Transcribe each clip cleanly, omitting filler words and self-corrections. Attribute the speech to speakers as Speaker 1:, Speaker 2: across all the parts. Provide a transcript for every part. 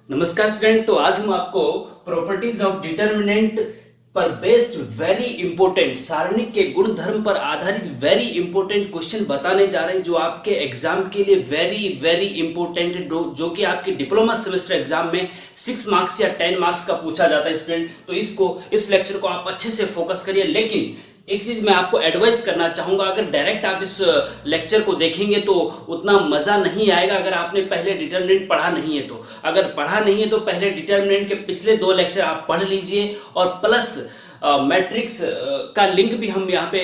Speaker 1: नमस्कार स्टूडेंट। तो आज हम आपको प्रॉपर्टीज ऑफ डिटर्मिनेंट पर बेस्ड वेरी इंपॉर्टेंट सारणिक के गुणधर्म पर आधारित वेरी इंपॉर्टेंट क्वेश्चन बताने जा रहे हैं जो आपके एग्जाम के लिए वेरी वेरी इंपॉर्टेंट है, जो कि आपके डिप्लोमा सेमेस्टर एग्जाम में 6 मार्क्स या 10 मार्क्स का पूछा जाता है स्टूडेंट। तो इस लेक्चर को आप अच्छे से फोकस करिए। लेकिन एक चीज मैं आपको एडवाइस करना चाहूंगा, अगर डायरेक्ट आप इस लेक्चर को देखेंगे तो उतना मजा नहीं आएगा अगर आपने पहले डिटर्मिनेंट पढ़ा नहीं है। तो अगर पढ़ा नहीं है तो पहले डिटर्मिनेंट के पिछले 2 लेक्चर आप पढ़ लीजिए और प्लस मैट्रिक्स का लिंक भी हम यहाँ पे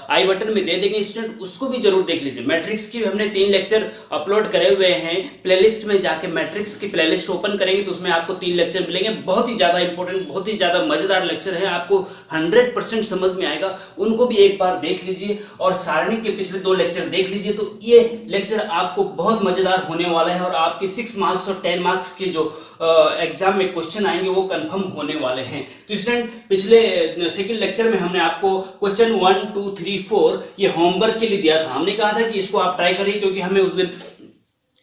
Speaker 1: आई बटन में दे देंगे स्टूडेंट, उसको भी जरूर देख लीजिए। मैट्रिक्स की हमने 3 लेक्चर अपलोड करे हुए हैं। प्लेलिस्ट में जाके मैट्रिक्स की प्लेलिस्ट ओपन करेंगे तो उसमें आपको 3 लेक्चर मिलेंगे। बहुत ही ज्यादा इंपॉर्टेंट, बहुत ही ज्यादा मजेदार लेक्चर है, आपको 100% समझ में आएगा। उनको भी एक बार देख लीजिए और सारणी के पिछले 2 लेक्चर देख लीजिए। तो ये लेक्चर आपको बहुत मजेदार होने वाला है और आपके 6 मार्क्स और 10 मार्क्स के जो एग्जाम में क्वेश्चन आएंगे वो कंफर्म होने वाले हैं। तो स्टूडेंट, पिछले सेकंड लेक्चर में हमने आपको क्वेश्चन 1 2 3 4 ये होमवर्क के लिए दिया था। हमने कहा था कि इसको आप ट्राई करिए, क्योंकि हमें उस दिन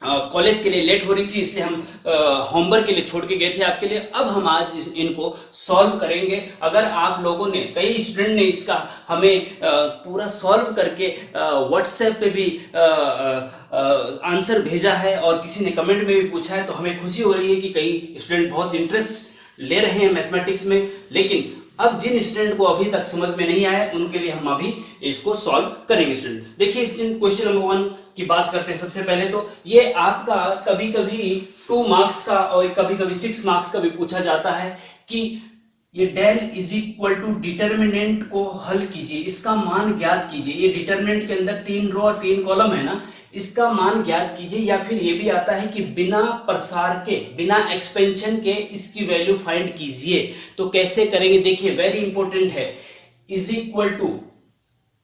Speaker 1: कॉलेज के लिए लेट हो रही थी, इसलिए हम होमवर्क के लिए छोड़ के गए थे आपके लिए। अब हम आज इनको सॉल्व करेंगे। अगर आप लोगों ने, कई स्टूडेंट ने इसका हमें पूरा सॉल्व करके व्हाट्सएप पे भी आंसर भेजा है और किसी ने कमेंट में भी पूछा है, तो हमें खुशी हो रही है कि कई स्टूडेंट बहुत इंटरेस्ट ले रहे हैं मैथमेटिक्स में। लेकिन अब जिन स्टूडेंट को अभी तक समझ में नहीं आया उनके लिए हम अभी इसको सॉल्व करेंगे स्टूडेंट। देखिए स्टूडेंट, क्वेश्चन नंबर 1 की बात करते हैं। सबसे पहले तो ये आपका कभी कभी 2 मार्क्स का और कभी कभी 6 मार्क्स का भी पूछा जाता है कि ये del is equal to determinant को हल कीजिए, इसका मान ज्ञात कीजिए। ये डिटर्मिनेंट के अंदर 3 रो और 3 कॉलम है ना, इसका मान ज्ञात कीजिए। या फिर ये भी आता है कि बिना प्रसार के, बिना एक्सपेंशन के इसकी वैल्यू फाइंड कीजिए। तो कैसे करेंगे देखिए, वेरी इंपॉर्टेंट है। इज इक्वल टू,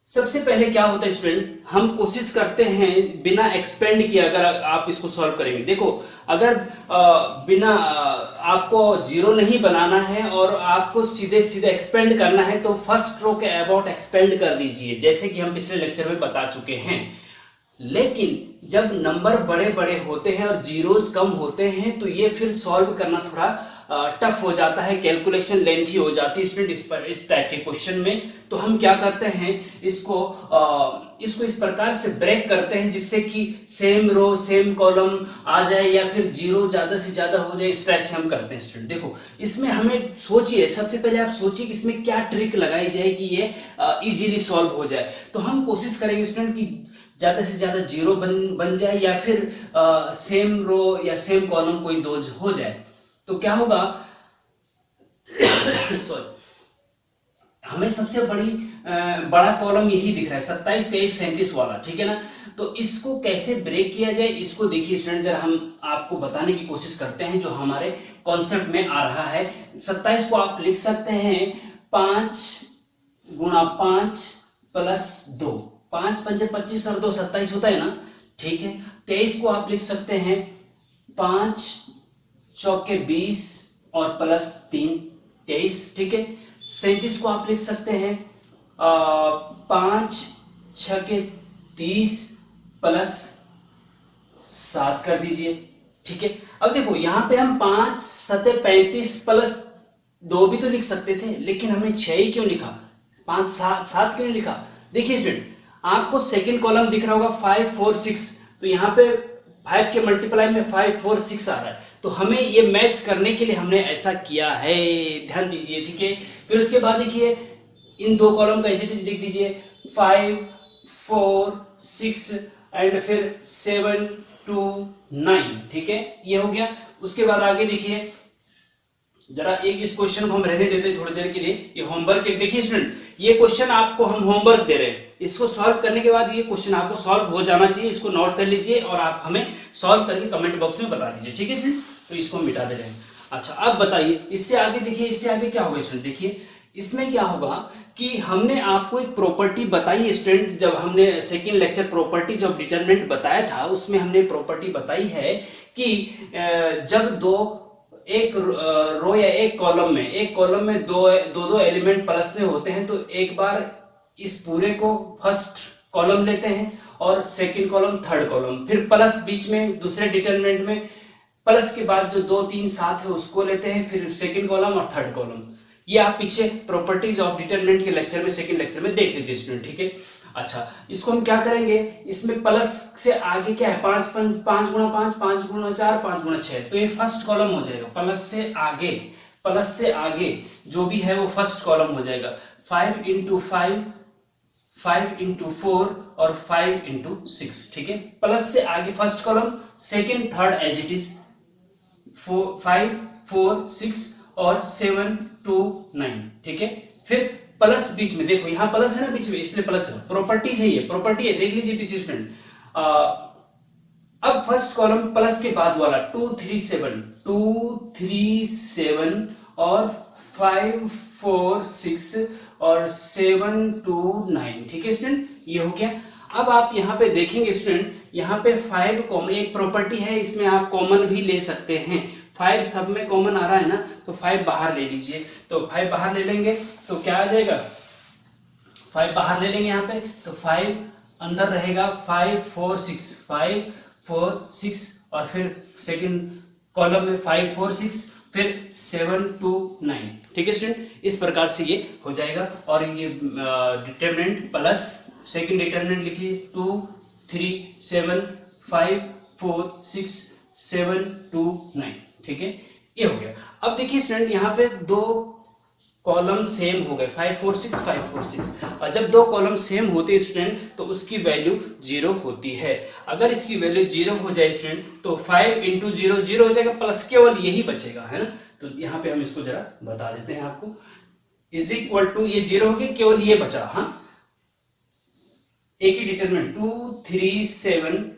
Speaker 1: सबसे पहले क्या होता है स्टूडेंट, हम कोशिश करते हैं बिना एक्सपेंड किए अगर आप इसको सॉल्व करेंगे। देखो, अगर बिना आपको 0 नहीं बनाना है और आपको सीधे सीधे एक्सपेंड करना है तो फर्स्ट रो के अबाउट एक्सपेंड कर दीजिए, जैसे कि हम पिछले लेक्चर में बता चुके हैं। लेकिन जब नंबर बड़े बड़े होते हैं और जीरोस कम होते हैं तो ये फिर सॉल्व करना थोड़ा टफ हो जाता है, कैलकुलेशन लेंथी हो जाती है स्टूडेंट इस टाइप के क्वेश्चन में। तो हम क्या करते हैं, इसको इस प्रकार से ब्रेक करते हैं जिससे कि सेम रो सेम कॉलम आ जाए या फिर 0 ज्यादा से ज्यादा हो जाए। इस टाइप से हम करते हैं स्टूडेंट। देखो, इसमें हमें सोचिए, सबसे पहले आप सोचिए कि इसमें क्या ट्रिक लगाई जाए कि ये इजीली सॉल्व हो जाए। तो हम कोशिश करेंगे स्टूडेंट कि ज्यादा से ज्यादा 0 बन जाए या फिर सेम रो या सेम कॉलम कोई 2 हो जाए। तो क्या होगा सॉरी, हमें सबसे बड़ा कॉलम यही दिख रहा है, 27 23 37 वाला, ठीक है ना। तो इसको कैसे ब्रेक किया जाए, इसको देखिए स्टूडेंट, जरा हम आपको बताने की कोशिश करते हैं जो हमारे कॉन्सेप्ट में आ रहा है। 27 को आप लिख सकते हैं 5 गुणा 5 प्लस 2, 5 पंजे 25 और 2 27 होता है ना, ठीक है। 23 को आप लिख सकते हैं 5 चौके 20 और प्लस 3 23, ठीक है। 37 को आप लिख सकते हैं 5 छके 30 प्लस 7 कर दीजिए, ठीक है। अब देखो यहां पे हम 5 सते 35 प्लस 2 भी तो लिख सकते थे, लेकिन हमने 6 ही क्यों लिखा, 5 7 क्यों लिखा। देखिए स्टूडेंट, आपको सेकंड कॉलम दिख रहा होगा 5 4 6, तो यहाँ पे 5 के मल्टीप्लाई में 5 4 6 आ रहा है। तो हमें ये मैच करने के लिए हमने ऐसा किया है, ध्यान दीजिए, ठीक है। फिर उसके बाद देखिए इन 2 कॉलम का एज लिख दीजिए 5 4 6 एंड फिर 7 2 9, ठीक है, ये हो गया। उसके बाद आगे देखिए, जरा एक इस क्वेश्चन को हम रहने देते हैं थोड़ी देर के लिए, ये होमवर्क। देखिए स्टूडेंट, ये क्वेश्चन आपको हम होमवर्क दे रहे हैं, इसको सॉल्व करने के बाद ये क्वेश्चन आपको सॉल्व हो जाना चाहिए। इसको नोट कर लीजिए और आप हमें सॉल्व करके कमेंट बॉक्स में बता दीजिए, ठीक है स्टूडेंट। तो इसको मिटा दे रहे हैं। अच्छा, अब बताइए इससे आगे, देखिए इससे आगे क्या होगा स्टूडेंट। देखिए इसमें क्या होगा कि हमने आपको एक प्रॉपर्टी बताई स्टूडेंट, जब हमने second lecture properties of determinant बताया था उसमें हमने प्रॉपर्टी बताई है कि जब एक रो या एक कॉलम में दो एलिमेंट प्लस में होते हैं तो एक बार इस पूरे को फर्स्ट कॉलम लेते हैं और सेकंड कॉलम थर्ड कॉलम, फिर प्लस बीच में दूसरे डिटरमिनेंट में प्लस के बाद जो 2 3 7 है उसको लेते हैं, फिर सेकंड कॉलम और थर्ड कॉलम। ये आप पीछे प्रॉपर्टीज ऑफ डिटरमिनेंट के लेक्चर में, सेकंड लेक्चर में देख लीजिए स्टूडेंट, ठीक है। अच्छा, इसको हम क्या करेंगे, इसमें प्लस से आगे क्या है, 5 5 5 गुणा 5 5 गुणा 4 5 गुणा 6, तो ये फर्स्ट कॉलम हो जाएगा। प्लस से आगे जो भी है वो फर्स्ट कॉलम हो जाएगा। 5 इंटू 5, 5 इंटू 4 और 5 इंटू 6, ठीक है। प्लस से आगे first column, second third as it is, 5 4 6 और 7 2 9, ठीक है। फिर प्लस बीच में, देखो यहाँ प्लस है ना बीच में, इसलिए प्लस है, प्रॉपर्टीज है, ये प्रॉपर्टी है, देख लीजिए पीछे स्टूडेंट। अब फर्स्ट कॉलम प्लस के बाद वाला 2 3 7, 2 3 7 और 5 4 6 और 7 2 9, ठीक है स्टूडेंट, ये हो गया। अब आप यहाँ पे देखेंगे स्टूडेंट, यहाँ पे 5 कॉमन, एक प्रॉपर्टी है, इसमें आप कॉमन भी ले सकते हैं। 5 सब में कॉमन आ रहा है ना, तो 5 बाहर ले लीजिए। तो 5 बाहर ले लेंगे तो क्या आ जाएगा, 5 बाहर ले लेंगे यहाँ पे, तो 5 अंदर रहेगा, 5 4 6, 5 4 6 और फिर सेकंड कॉलम में 5 4 6, फिर 7 2 9, ठीक है स्टूडेंट। इस प्रकार से ये हो जाएगा। और ये डिटरमिनेंट प्लस सेकंड डिटरमिनेंट लिखिए, 2 3 7 5 4 6 7 2 9, ठीक है, ये हो गया। अब देखिए स्टूडेंट, यहाँ पे दो कॉलम सेम हो गए, 5 4 6 5 4 6, और जब दो कॉलम सेम होते हैं स्टूडेंट तो उसकी वैल्यू 0 होती है। अगर इसकी वैल्यू 0 हो जाए स्टूडेंट तो 5 इंटू 0 0 हो जाएगा, प्लस केवल यही बचेगा, है ना। तो यहाँ पे हम इसको जरा बता देते हैं आपको, इज इक्वल टू, ये 0 हो गया, केवल ये बचा, हाँ, एक ही डिटरमिनेंट 2 3 7,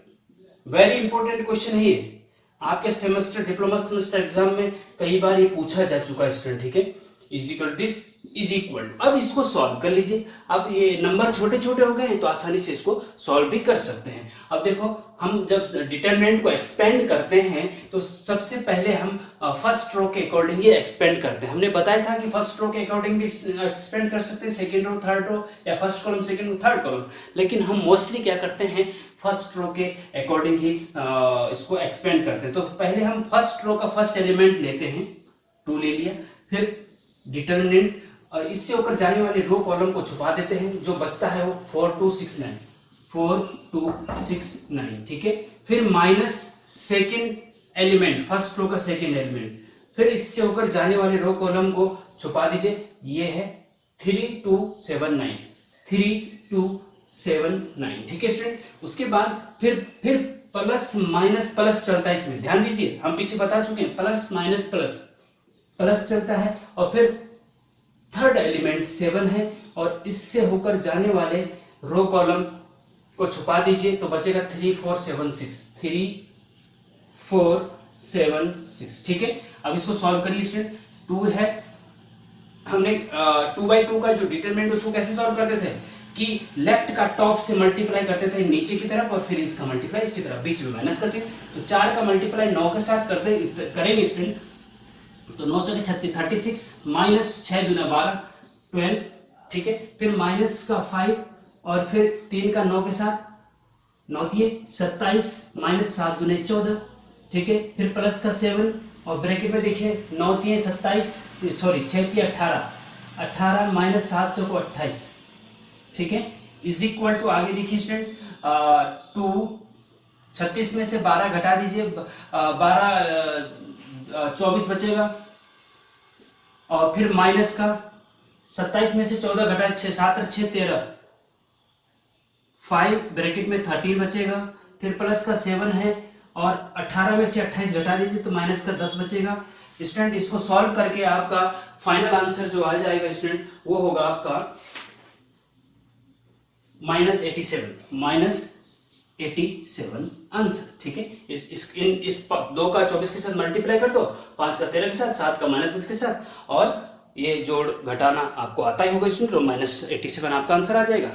Speaker 1: वेरी इंपॉर्टेंट क्वेश्चन है ये, आपके सेमेस्टर, डिप्लोमा सेमेस्टर एग्जाम में कई बार ये पूछा जा चुका है स्टूडेंट, ठीक है। Is equal this is equal, अब इसको सॉल्व कर लीजिए। अब ये नंबर छोटे छोटे हो गए हैं तो आसानी से इसको सॉल्व भी कर सकते हैं। अब देखो, हम जब डिटरमिनेंट को एक्सपेंड करते हैं तो सबसे पहले हम फर्स्ट रो के अकॉर्डिंग ये एक्सपेंड करते हैं। हमने बताया था कि फर्स्ट रो के अकॉर्डिंग भी एक्सपेंड कर सकते हैं, सेकेंड रो थर्ड रो, या first column second row third column, लेकिन हम मोस्टली क्या करते हैं, फर्स्ट रो के अकॉर्डिंग ही इसको एक्सपेंड करते हैं। तो पहले हम फर्स्ट रो का फर्स्ट एलिमेंट लेते हैं, 2 ले लिया, फिर डिटरमिनेंट और इससे होकर जाने वाले रो कॉलम को छुपा देते हैं, जो बचता है वो 4 2 6 9, 4 2 6 9, ठीक है। फिर minus second element, first row का सेकेंड एलिमेंट, फिर इससे होकर जाने वाले रो कॉलम को छुपा दीजिए, ये है 3 2 7 9, 3 2 7 9, ठीक है स्टूडेंट। उसके बाद फिर प्लस माइनस प्लस चलता है इसमें, ध्यान दीजिए, हम पीछे बता चुके हैं, प्लस माइनस प्लस प्लस चलता है, और फिर थर्ड एलिमेंट 7 है, और इससे होकर जाने वाले रो कॉलम को छुपा दीजिए, तो बचेगा 3 4 7 6, 3 4 7 6, ठीक है। अब इसको सॉल्व करिए स्टूडेंट, 2 है, हमने 2/2 का जो डिटरमिनेंट उसको कैसे सॉल्व करते थे कि लेफ्ट का टॉप से मल्टीप्लाई करते थे नीचे की तरफ, और फिर इसका मल्टीप्लाई इसकी तरफ, बीच में माइनस का चिन्ह, तो 4 का मल्टीप्लाई 9 के साथ करेंगे स्टूडेंट, तो 9 चौके 36 36, माइनस 6 दूना 12 12, ठीक है। फिर माइनस का 5 और फिर 3 का 9 के साथ 9 दिए 27, माइनस 7 दूने 14, ठीक है। फिर प्लस का 7 और ब्रैकेट में देखिए 9 दिए 27, सॉरी 6 दिए 18, 18 माइनस 7 चौको 28, ठीक है, इज इक्वल टू, आगे देखिए स्टूडेंट, 2 36 में से 12 घटा दीजिए, 12 24 बचेगा, और फिर माइनस का 27 में से 14 घटा 6 7 और 6 13, 5 ब्रैकेट में 13 बचेगा, फिर प्लस का 7 है, और 18 में से 28 घटा दीजिए तो माइनस का 10 बचेगा। स्टूडेंट इसको सॉल्व करके आपका फाइनल आंसर जो आ जाएगा स्टूडेंट, वो होगा आपका -87 आंसर, ठीक है। इस 2 का 24 के साथ मल्टीप्लाई कर दो, 5 का 13 के साथ, 7 का -10 के साथ, और ये जोड़ घटाना आपको आता ही होगा स्टूडेंट, तो -87 आपका आंसर आ जाएगा।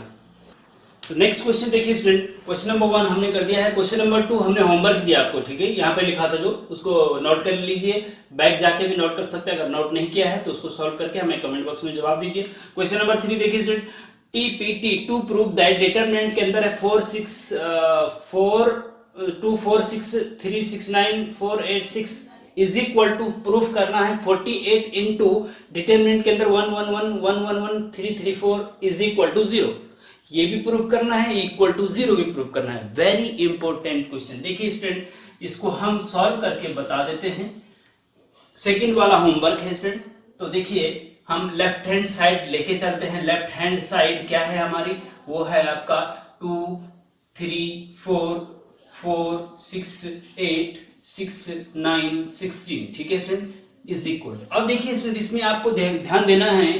Speaker 1: तो नेक्स्ट क्वेश्चन देखिए स्टूडेंट, क्वेश्चन नंबर 1 हमने कर दिया है, क्वेश्चन नंबर 2 हमने होमवर्क दिया आपको, ठीक है, यहाँ पे लिखा था जो, उसको नोट कर लीजिए, बैक जाके भी नोट कर सकते हैं, अगर नोट नहीं किया है तो उसको सॉल्व करके हमें कमेंट बॉक्स में जवाब दीजिए। क्वेश्चन नंबर 3 देखिए student, TPT to prove that determinant के अंदर है 4 6 4 246369486 इज इक्वल टू प्रूफ करना है 48 इंटू डिटरमिनेंट के अंदर 111111334 इज इक्वल टू 0। ये भी प्रूफ करना है, इक्वल टू 0 भी प्रूफ करना है। Very important question. देखिए स्टूडेंट, इसको हम सॉल्व करके बता देते हैं। सेकंड वाला होमवर्क है स्टूडेंट। तो देखिए हम लेफ्ट हैंड साइड लेके चलते हैं। लेफ्ट हैंड साइड क्या है हमारी, वो है आपका 2 3 4 4 6 8 6 9 16। ठीक है स्टूडेंट, इज इक्वल। अब देखिए स्टूडेंट, इसमें आपको ध्यान देना है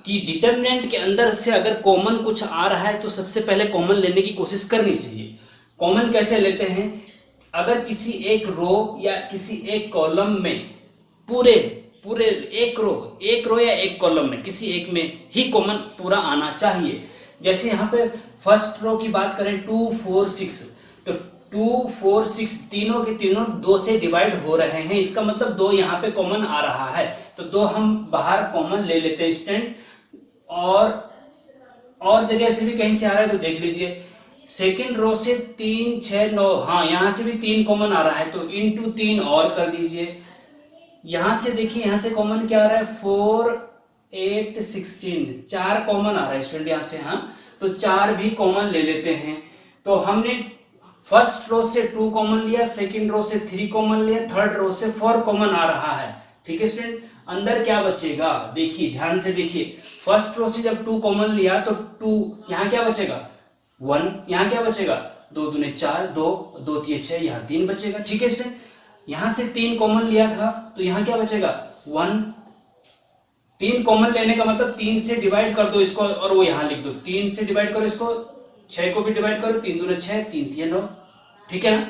Speaker 1: कि डिटरमिनेंट के अंदर से अगर कॉमन कुछ आ रहा है तो सबसे पहले कॉमन लेने की कोशिश करनी चाहिए। कॉमन कैसे लेते हैं, अगर किसी एक रो या किसी एक कॉलम में पूरे एक रो या एक कॉलम में किसी एक में ही कॉमन पूरा आना चाहिए। जैसे यहाँ पे फर्स्ट रो की बात करें 2 4 6, तो 2 4 6 तीनों के तीनों 2 से डिवाइड हो रहे हैं, इसका मतलब 2 यहाँ पे कॉमन आ रहा है, तो 2 हम बाहर कॉमन ले लेते हैं स्टूडेंट। और जगह से भी कहीं से आ रहा है तो देख लीजिए। सेकेंड रो से 3 6 9, हाँ यहाँ से भी 3 कॉमन आ रहा है तो इंटू 3 और कर दीजिए। यहां से देखिए, यहां से कॉमन क्या आ रहा है 4 8 16, 4 कॉमन आ रहा है स्टूडेंट यहां से। हाँ, तो 4 भी कॉमन ले लेते हैं। तो हमने फर्स्ट रो से 2 कॉमन लिया, सेकंड रो से 3 कॉमन लिया, थर्ड रो से 4 कॉमन आ रहा है। ठीक है स्टूडेंट, अंदर क्या बचेगा, देखिए ध्यान से देखिए। फर्स्ट रो से जब 2 कॉमन लिया तो 2 यहाँ क्या बचेगा 1, यहाँ क्या बचेगा 2 दूने 4, 2 2 3 6, यहाँ 3 बचेगा। ठीक है स्टूडेंट, यहां से 3 कॉमन लिया था तो यहां क्या बचेगा 1। 3 कॉमन लेने का मतलब 3 से डिवाइड कर दो इसको और वो यहां लिख दो। 3 से डिवाइड करो इसको, 6 को भी डिवाइड करो, 3 दूने 6, 3 3 9। ठीक है ना।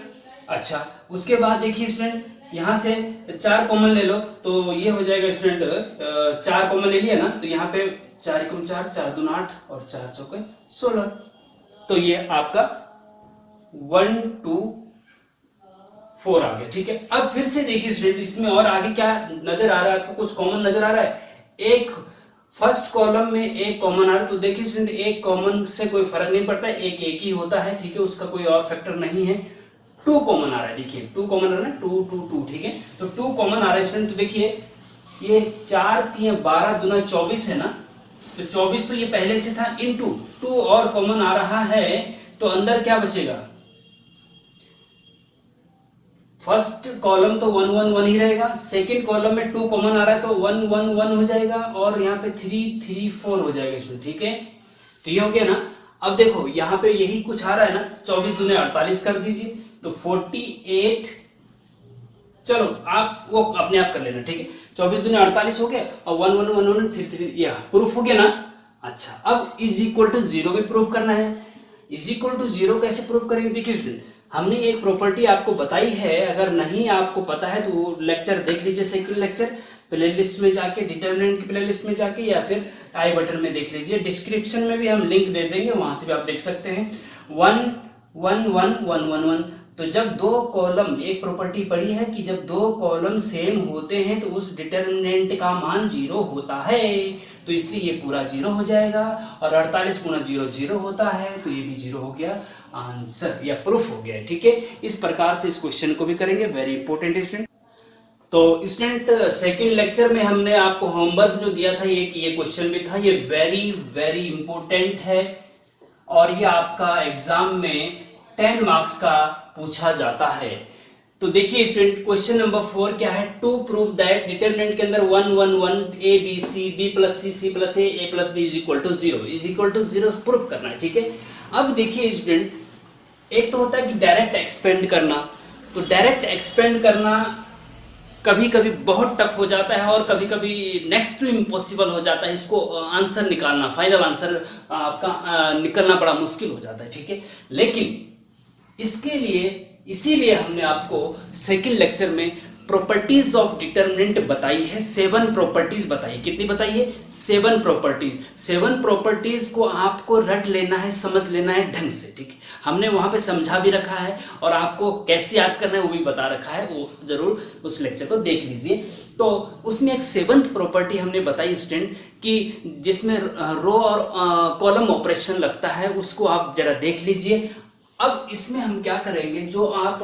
Speaker 1: अच्छा, उसके बाद देखिए स्टूडेंट, यहां से 4 कॉमन ले लो तो ये हो जाएगा स्टूडेंट 4 कॉमन ले लिया ना, तो यहाँ पे 4 एकम 4, 4 दूना 8 और 4 चौके 16। तो ये आपका 1 2 4 आ गया। ठीक है, अब फिर से देखिए स्टूडेंट, इसमें और आगे क्या नजर आ रहा है आपको, कुछ कॉमन नजर आ रहा है। एक फर्स्ट कॉलम में एक कॉमन आ रहा है, तो देखिए स्टूडेंट एक कॉमन से कोई फर्क नहीं पड़ता, एक ही होता है। ठीक है, उसका कोई और फैक्टर नहीं है। 2 कॉमन आ रहा है, देखिए 2 कॉमन आ रहा है, 2 2 2। ठीक है, तो 2 कॉमन आ रहा है स्टूडेंट। तो देखिए ये 4 3 12 दूना 24 है ना, तो 24 तो ये पहले से था, इनटू 2 और कॉमन आ रहा है, तो अंदर क्या बचेगा, फर्स्ट कॉलम तो 1 1 1 ही रहेगा, सेकंड कॉलम में 2 कॉमन आ रहा है तो 1 1 1 हो जाएगा, और यहाँ पे 3 3 4 हो जाएगा इसमें। ठीक है, तो ये हो गया ना। अब देखो यहाँ पे यही कुछ आ रहा है ना, 24 दूने 48 कर दीजिए, तो 48, चलो आप वो अपने आप कर लेना। ठीक है, 24 दूने 48 हो गया और 1 1 1 1 3 3, यह प्रूफ हो गया ना। अच्छा, अब इज इक्वल टू 0 भी प्रूफ करना है। इज इक्वल टू 0 कैसे प्रूफ करेंगे, देखिए स्टूडेंट, हमने एक प्रॉपर्टी आपको बताई है, अगर नहीं आपको पता है तो वो लेक्चर देख लीजिए, सेकंड लेक्चर प्लेलिस्ट में जाके, डिटरमिनेंट की प्लेलिस्ट में जाके, या फिर आई बटन में देख लीजिए, डिस्क्रिप्शन में भी हम लिंक दे देंगे, वहां से भी आप देख सकते हैं। 1 1 1 1 1 1, तो जब 2 कॉलम, एक प्रॉपर्टी पड़ी है कि जब 2 कॉलम सेम होते हैं तो उस डिटरमिनेंट का मान 0 होता है, तो इसलिए ये पूरा 0 हो जाएगा, और 48 गुना 0 0 होता है, तो ये भी 0 हो गया, आंसर या प्रूफ हो गया। ठीक है, इस प्रकार से इस क्वेश्चन को भी करेंगे, वेरी इंपॉर्टेंट स्टूडेंट। तो स्टूडेंट सेकंड लेक्चर में हमने आपको होमवर्क जो दिया था, ये क्वेश्चन भी था, ये वेरी वेरी इंपॉर्टेंट है, और ये आपका एग्जाम में 10 मार्क्स का पूछा जाता है। तो देखिए स्टूडेंट, क्वेश्चन नंबर 4 क्या है, टू प्रूव दैट डिटरमिनेंट के अंदर 1 1 1 A B C B plus C C plus A plus B is equal to 0 prove करना है। ठीक है, अब देखिए स्टूडेंट, एक तो होता है कि डायरेक्ट एक्सपेंड करना, तो डायरेक्ट एक्सपेंड करना कभी कभी बहुत टफ हो जाता है और कभी कभी नेक्स्ट टू इम्पॉसिबल हो जाता है। इसको आंसर निकालना, फाइनल आंसर आपका निकलना बड़ा मुश्किल हो जाता है। ठीक है, लेकिन इसके लिए, इसीलिए हमने आपको सेकंड लेक्चर में प्रॉपर्टीज ऑफ डिटरमिनेंट बताई है, 7 प्रॉपर्टीज बताई। कितनी बताई है, 7 प्रॉपर्टीज। 7 प्रॉपर्टीज को आपको रट लेना है, समझ लेना है ढंग से। ठीक है, हमने वहां पे समझा भी रखा है और आपको कैसे याद करना है वो भी बता रखा है, वो जरूर उस लेक्चर को देख लीजिए। तो उसमें एक 7th प्रॉपर्टी हमने बताई स्टूडेंट कि जिसमें रो और कॉलम ऑपरेशन लगता है, उसको आप जरा देख लीजिए। अब इसमें हम क्या करेंगे, जो आप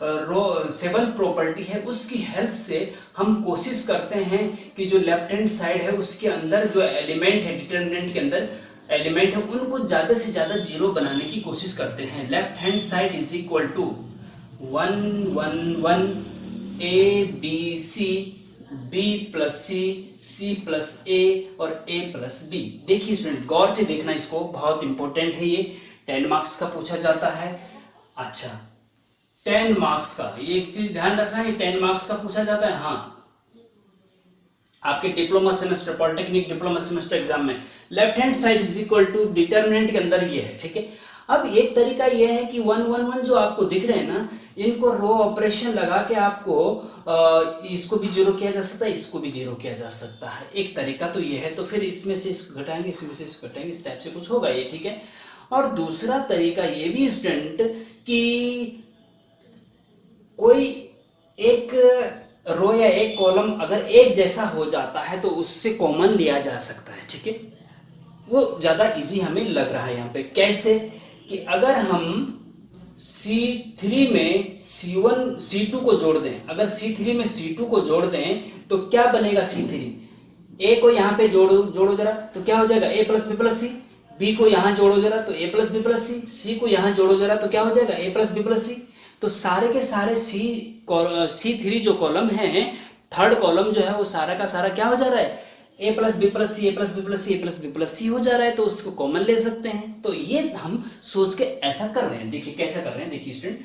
Speaker 1: रो सेवंथ प्रॉपर्टी है उसकी हेल्प से हम कोशिश करते हैं कि जो लेफ्ट हैंड साइड है उसके अंदर जो एलिमेंट है, डिटरमिनेंट के अंदर एलिमेंट है, उनको ज्यादा से ज्यादा जीरो बनाने की कोशिश करते हैं। Left hand side is equal to 1 1 1 A B C, B plus C, C plus A और ए प्लस बी। देखिए स्टूडेंट, गौर से देखना इसको, बहुत इंपॉर्टेंट है ये, 10 मार्क्स का पूछा जाता है। अच्छा, 10 मार्क्स का, ये एक चीज ध्यान रखना है, 10 मार्क्स का पूछा जाता है। हाँ, आपके diploma semester, polytechnic diploma semester exam में left hand side is equal to determinant के अंदर ये है, ठीक है। अब एक तरीका ये है कि 1 1 1 जो आपको दिख रहे हैं ना, इनको रो ऑपरेशन लगा के आपको इसको भी जीरो किया जा सकता है, इसको भी जीरो किया जा सकता है। एक तरीका तो ये है, तो फिर इसमें से इसको घटाएंगे, इसमें से इसको घटाएंगे, इस टाइप से कुछ होगा ये, ठीक है। और दूसरा तरीका ये भी स्टूडेंट कि कोई एक रो या एक कॉलम अगर एक जैसा हो जाता है तो उससे कॉमन लिया जा सकता है, ठीक है। वो ज्यादा इजी हमें लग रहा है यहाँ पे। कैसे कि अगर हम C3 में C1 C2 को जोड़ दें, अगर C3 में C2 को जोड़ दें तो क्या बनेगा, C3 A को यहाँ पे जोड़ो जरा, तो क्या हो जाएगा, A plus B plus C. B को यहाँ जोड़ो जरा तो A plus B plus C. C को यहाँ जोड़ो जरा तो क्या हो जाएगा, A plus B plus C. तो सारे के सारे C3 जो कॉलम है, थर्ड कॉलम जो है वो सारा का सारा क्या हो जा रहा है, ए प्लस बी प्लस सी, ए प्लस बी प्लस सी, ए प्लस बी प्लस सी हो जा रहा है, तो उसको कॉमन ले सकते हैं। तो ये हम सोच के ऐसा कर रहे हैं। देखिए कैसे कर रहे हैं, देखिए स्टूडेंट,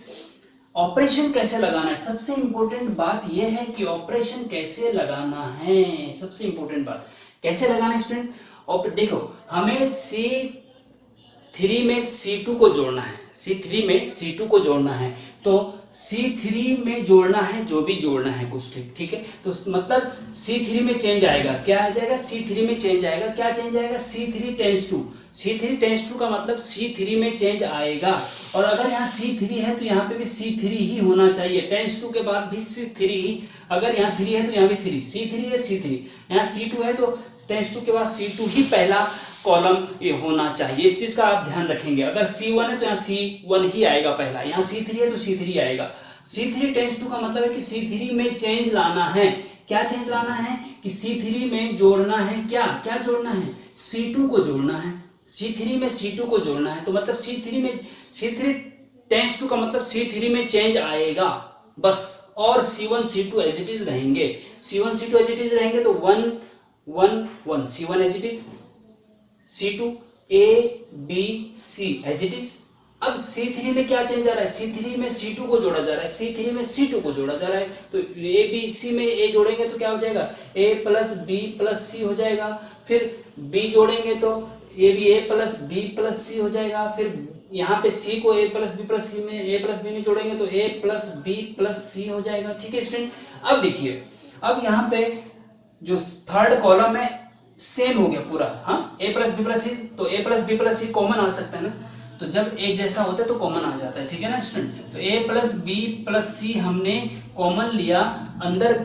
Speaker 1: ऑपरेशन कैसे लगाना है। सबसे इंपॉर्टेंट बात यह है कि ऑपरेशन कैसे लगाना है, सबसे इंपॉर्टेंट बात कैसे लगाना है स्टूडेंट। और देखो, हमें C3 में C2 को जोड़ना है, C3 में C2 को जोड़ना है, तो C3 में जोड़ना है, जो भी जोड़ना है कुछ, ठीक है। तो मतलब C3 में चेंज आएगा, क्या आ जाएगा, C3 में चेंज आएगा, क्या चेंज आएगा, C3 tense to. C3 tense to का मतलब C3 में चेंज आएगा। और अगर यहाँ C3 है तो यहाँ पे भी C3 ही होना चाहिए, टेंस टू के बाद भी C3 ही। अगर यहाँ 3 है तो यहाँ भी 3, C3 है C3, यहाँ C2 है तो टेंस टू के बाद C2 ही पहला कॉलम ये होना चाहिए। इस चीज का आप ध्यान रखेंगे। अगर C1 है तो यहाँ C1 ही आएगा पहला, यहाँ C3 है तो C3 आएगा। C3 टेंस टू का मतलब है कि C3 में चेंज लाना है। क्या चेंज लाना है कि C3 में जोड़ना है, क्या क्या जोड़ना है, C2 को जोड़ना है। C3 में C2 को जोड़ना है, तो मतलब C3 टेंस टू का मतलब C3 में चेंज आएगा बस। और C1 C2 as it is रहेंगे, C1 C2 as it is रहेंगे, तो 1 1 1 C1 as it is, C2 A B C as it is. अब C3 में क्या चेंज आ रहा है, C3 में C2 को जोड़ा जा रहा है, C3 में C2 को जोड़ा जा रहा है, तो A B C में A जोड़ेंगे तो क्या हो जाएगा, A plus B plus C हो जाएगा। फिर B जोड़ेंगे तो ये भी A plus B plus C हो जाएगा। फिर यहाँ पे C को A plus B plus C में, A प्लस B में जोड़ेंगे तो A plus B plus C हो जाएगा, ठीक है स्टूडेंट। अब देखिए, अब यहाँ पे जो थर्ड कॉलम है सेम हो गया पूरा, हाँ, A plus B plus C, तो A plus B plus C common आ सकता है ना, तो जब एक जैसा होता है तो कॉमन आ जाता है, ठीक है ना स्टूडेंट। तो A प्लस बी प्लस सी हमने कॉमन लिया, अंदर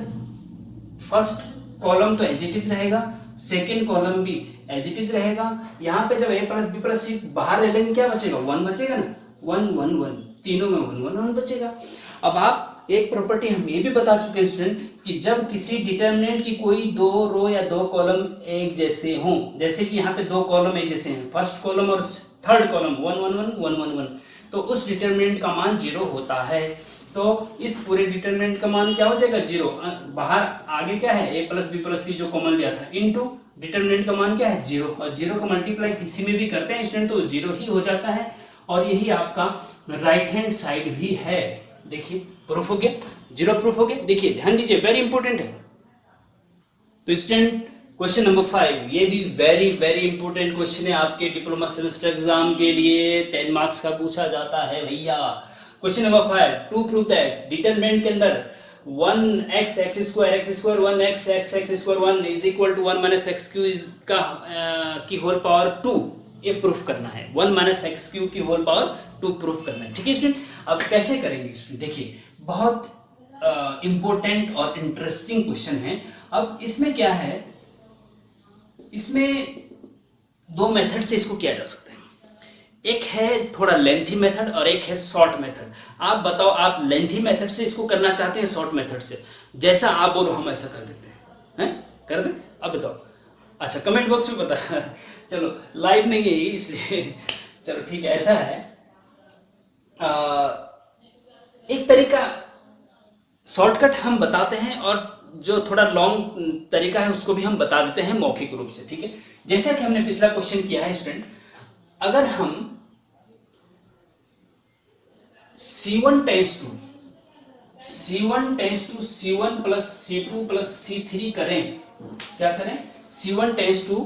Speaker 1: फर्स्ट कॉलम तो एज इट इज रहेगा, सेकेंड कॉलम भी एज इट इज रहेगा। यहाँ पे जब A प्लस बी प्लस सी बाहर ले लेंगे क्या बचेगा, 1 बचेगा ना, 1 1 1, तीनों में 1 1 1 बचेगा। अब आप एक प्रॉपर्टी हम ये भी बता चुके हैं स्टूडेंट कि जब किसी डिटरमिनेंट की कोई दो रो या दो कॉलम एक जैसे हों, जैसे कि यहाँ पे दो कॉलम एक जैसे हैं, फर्स्ट कॉलम और थर्ड कॉलम 1 1 1 1 1 1, तो उस डिटरमिनेंट का मान 0 होता है। तो इस पूरे डिटरमिनेंट का मान क्या हो जाएगा, 0। बाहर आगे क्या है, A प्लस बी प्लस सी जो कॉमन लिया था, इनटू डिटरमिनेंट का मान क्या है, 0, और 0 का मल्टीप्लाई किसी में भी करते हैं स्टूडेंट तो 0 ही हो जाता है। और यही आपका राइट हैंड साइड भी है। देखिए प्रूफ हो गया, 0 प्रूफ हो गया। देखिए ध्यान दीजिए, वेरी इंपॉर्टेंट है। तो स्टूडेंट क्वेश्चन नंबर 5, ये भी वेरी वेरी इंपॉर्टेंट क्वेश्चन है आपके डिप्लोमा सेमेस्टर एग्जाम के लिए, 10 मार्क्स का पूछा जाता है भैया। Question number 5, to prove that determinant के अंदर 1x x square 1x x square 1 is equal to 1 minus x cube is का की होल पावर 2, ये प्रूफ करना है। 1 माइनस एक्स क्यू की होल पावर 2 प्रूफ करना है, ठीक है स्टूडेंट। अब कैसे करेंगे स्टूडेंट, देखिए बहुत इंपॉर्टेंट और इंटरेस्टिंग क्वेश्चन है। अब इसमें क्या है, इसमें दो मेथड से इसको किया जा सकता है। एक है थोड़ा लेंथी मेथड और एक है शॉर्ट मेथड। आप बताओ, आप लेंथी मेथड से इसको करना चाहते हैं शॉर्ट मेथड से? जैसा आप बोलो हम ऐसा कर देते हैं, कर दें? अब बताओ। अच्छा, कमेंट बॉक्स में बता चलो, लाइव नहीं है ये इसलिए चलो ठीक है, ऐसा है। एक तरीका शॉर्टकट हम बताते हैं और जो थोड़ा लॉन्ग तरीका है उसको भी हम बता देते हैं मौखिक रूप से, ठीक है? जैसा कि हमने पिछला क्वेश्चन किया है स्टूडेंट, अगर हम C1 tense to C1 plus C2 plus C3 करें, क्या करें? C1 tense to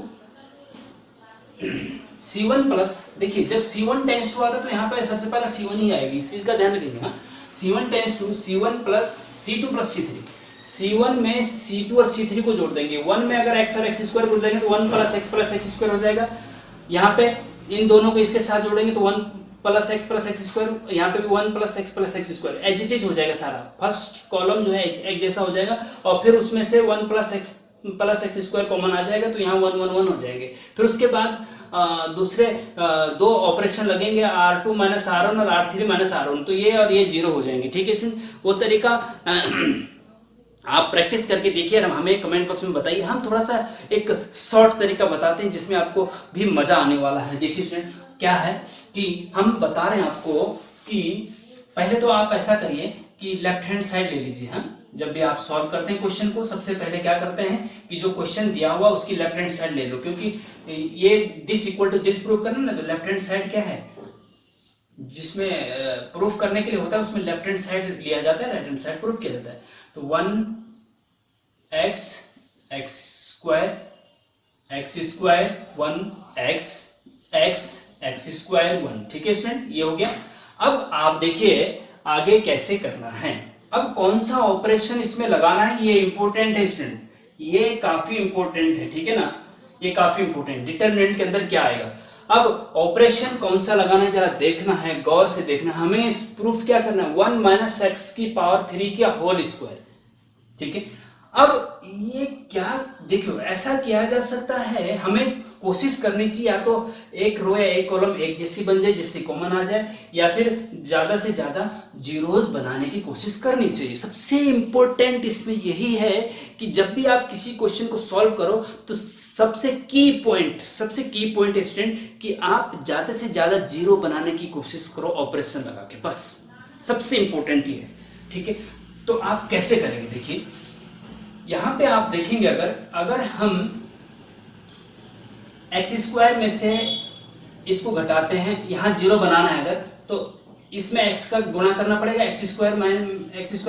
Speaker 1: C1 plus, देखिए जब C1 टेंस टू आता है तो यहाँ पे सबसे पहला C1 ही आएगी, इस चीज का ध्यान रखेंगे। हाँ, C1 tense to C1 plus C2 plus C3। C1 में C2 और C3 को जोड़ देंगे। 1 में अगर x और x स्क्वायर जुड़ जाएंगे तो 1 प्लस x स्क्वायर हो जाएगा। यहाँ पे इन दोनों को इसके साथ जोड़ेंगे तो 1 प्लस x स्क्वायर, यहाँ पे भी 1 प्लस x स्क्वायर एजिटेज हो जाएगा सारा। फर्स्ट कॉलम जो है एक जैसा हो जाएगा और फिर उसमें से 1 प्लस x स्क्वायर कॉमन आ जाएगा तो यहाँ 1 1 1 हो जाएंगे। फिर उसके बाद दूसरे दो ऑपरेशन लगेंगे, R2 माइनस R1 और R3 माइनस R1, तो ये और ये जीरो हो जाएंगे, ठीक है स्टूडेंट? वो तरीका आप प्रैक्टिस करके देखिए और हमें कमेंट बॉक्स में बताइए। हम थोड़ा सा एक शॉर्ट तरीका बताते हैं जिसमें आपको भी मजा आने वाला है। देखिए स्टूडेंट, क्या है कि हम बता रहे हैं आपको कि पहले तो आप ऐसा करिए कि लेफ्ट हैंड साइड ले लीजिए। हाँ, जब भी आप सॉल्व करते हैं क्वेश्चन को, सबसे पहले क्या करते हैं कि जो क्वेश्चन दिया हुआ उसकी लेफ्ट हैंड साइड ले लो, क्योंकि ये this equal to this prove करना ना, तो लेफ्ट हैंड साइड क्या है जिसमें प्रूफ करने के लिए होता है उसमें लेफ्ट हैंड साइड लिया जाता है, राइट हैंड साइड प्रूफ किया जाता है। तो 1x स्क्वायर 1x स्क्वायर 1, ठीक है स्टूडेंट? ये हो गया। अब आप देखिए आगे कैसे करना है। अब कौन सा ऑपरेशन इसमें लगाना है ये इंपॉर्टेंट है स्टूडेंट, ये काफी इंपॉर्टेंट है, ठीक है ना? ये काफी इंपॉर्टेंट, डिटरमिनेंट के अंदर क्या आएगा। अब ऑपरेशन कौन सा लगाना है जरा देखना है, गौर से देखना। हमें प्रूफ क्या करना है, 1 माइनस एक्स की पावर 3 का होल स्क्वायर, ठीक है? अब ये क्या, देखो ऐसा किया जा सकता है, हमें कोशिश करनी चाहिए या तो एक रो या एक कॉलम एक जैसी बन जाए जिससे कॉमन आ जाए, या फिर ज्यादा से ज्यादा जीरोस बनाने की कोशिश करनी चाहिए। सबसे इंपॉर्टेंट इसमें यही है कि जब भी आप किसी क्वेश्चन को सॉल्व करो तो सबसे की पॉइंट स्टूडेंट कि आप ज्यादा से ज्यादा जीरो बनाने की कोशिश करो ऑपरेशन लगा के, बस सबसे इंपॉर्टेंट ये है, ठीक है? तो आप कैसे करेंगे, देखिए यहां पे आप देखेंगे अगर हम एक्स स्क्वायर में से इसको घटाते हैं, यहां जीरो बनाना है अगर, तो इसमें एक्स का गुणा करना पड़ेगा, एक्स स्क्वायर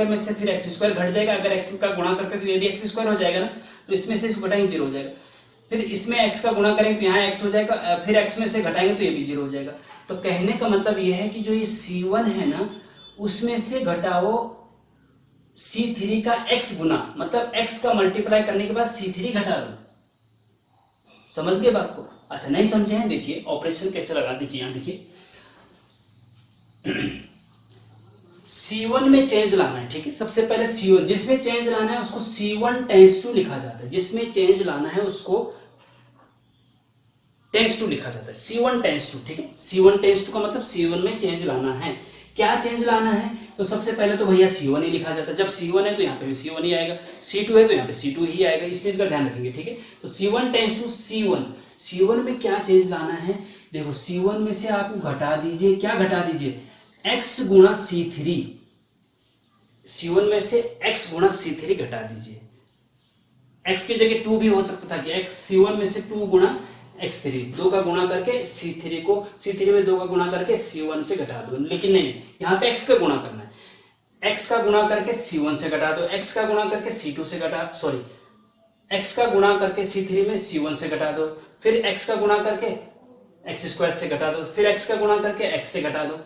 Speaker 1: में से फिर एक्स स्क्वायर घट जाएगा। अगर एक्स का गुणा करते हैं तो ये भी एक्स स्क्वायर हो जाएगा ना, तो इसमें से इसको घटाएंगे जीरो हो जाएगा। फिर इसमें एक्स का गुणा करेंगे तो यहाँ एक्स हो जाएगा, फिर एक्स में से घटाएंगे तो ये भी जीरो हो जाएगा। तो कहने का मतलब ये है कि जो ये C1 है ना, उसमें से घटाओ C3 का x गुना, मतलब x का मल्टीप्लाई करने के बाद C3 घटा दो। समझ गए बात को? अच्छा, नहीं समझे हैं, देखिए ऑपरेशन कैसे लगा, देखिए यहां देखिए C1 में चेंज लाना है, ठीक है? सबसे पहले C1 जिसमें चेंज लाना है उसको C1 टेंस टू लिखा जाता है, जिसमें चेंज लाना है उसको टेंस टू लिखा जाता है, C1 टेंस टू, ठीक है? C1 टेंस टू का मतलब C1 में चेंज लाना है। क्या चेंज लाना है? तो सबसे पहले तो भैया C1 ही लिखा जाता है। जब C1 है तो यहाँ पे भी C1 ही आएगा, C2 है तो यहाँ पे C2 ही आएगा, इस चीज का ध्यान रखेंगे, ठीक है? तो C1 टेंस टू C1 में क्या चेंज लाना है? देखो C1 में से आप घटा दीजिए, क्या घटा दीजिए? x गुणा C3, C1 में से x गुणा C3 घटा दीजिए। x की जगह 2 भी हो सकता था कि x C1 में से 2 गुणा x3, 2 का गुणा करके C3 को, C3 में 2 का गुणा करके C1 से घटा दो, लेकिन नहीं, यहाँ पे x का गुणा करना है। x का गुणा करके C1 से घटा दो, x का गुणा करके C2 से घटा, सॉरी x का गुणा करके C3 में C1 से घटा दो, फिर x का गुणा करके x स्क्वायर से घटा दो, फिर x का गुणा करके x से घटा दो।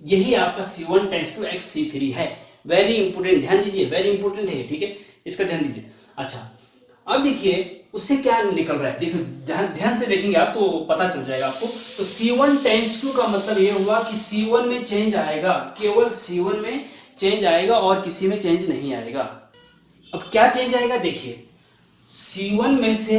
Speaker 1: यही आपका C1 tense to x C3 है। वेरी इंपोर्टेंट, ध्यान दीजिए, वेरी इंपोर्टेंट है, ठीक है? इसका ध्यान दीजिए। अच्छा, अब देखिए उससे क्या निकल रहा है, देखो ध्यान से देखेंगे आप तो पता चल जाएगा आपको। तो C1 टेंस टू का मतलब ये हुआ कि C1 में चेंज आएगा, केवल C1 में चेंज आएगा और किसी में चेंज नहीं आएगा। अब क्या चेंज आएगा, देखिए C1 में से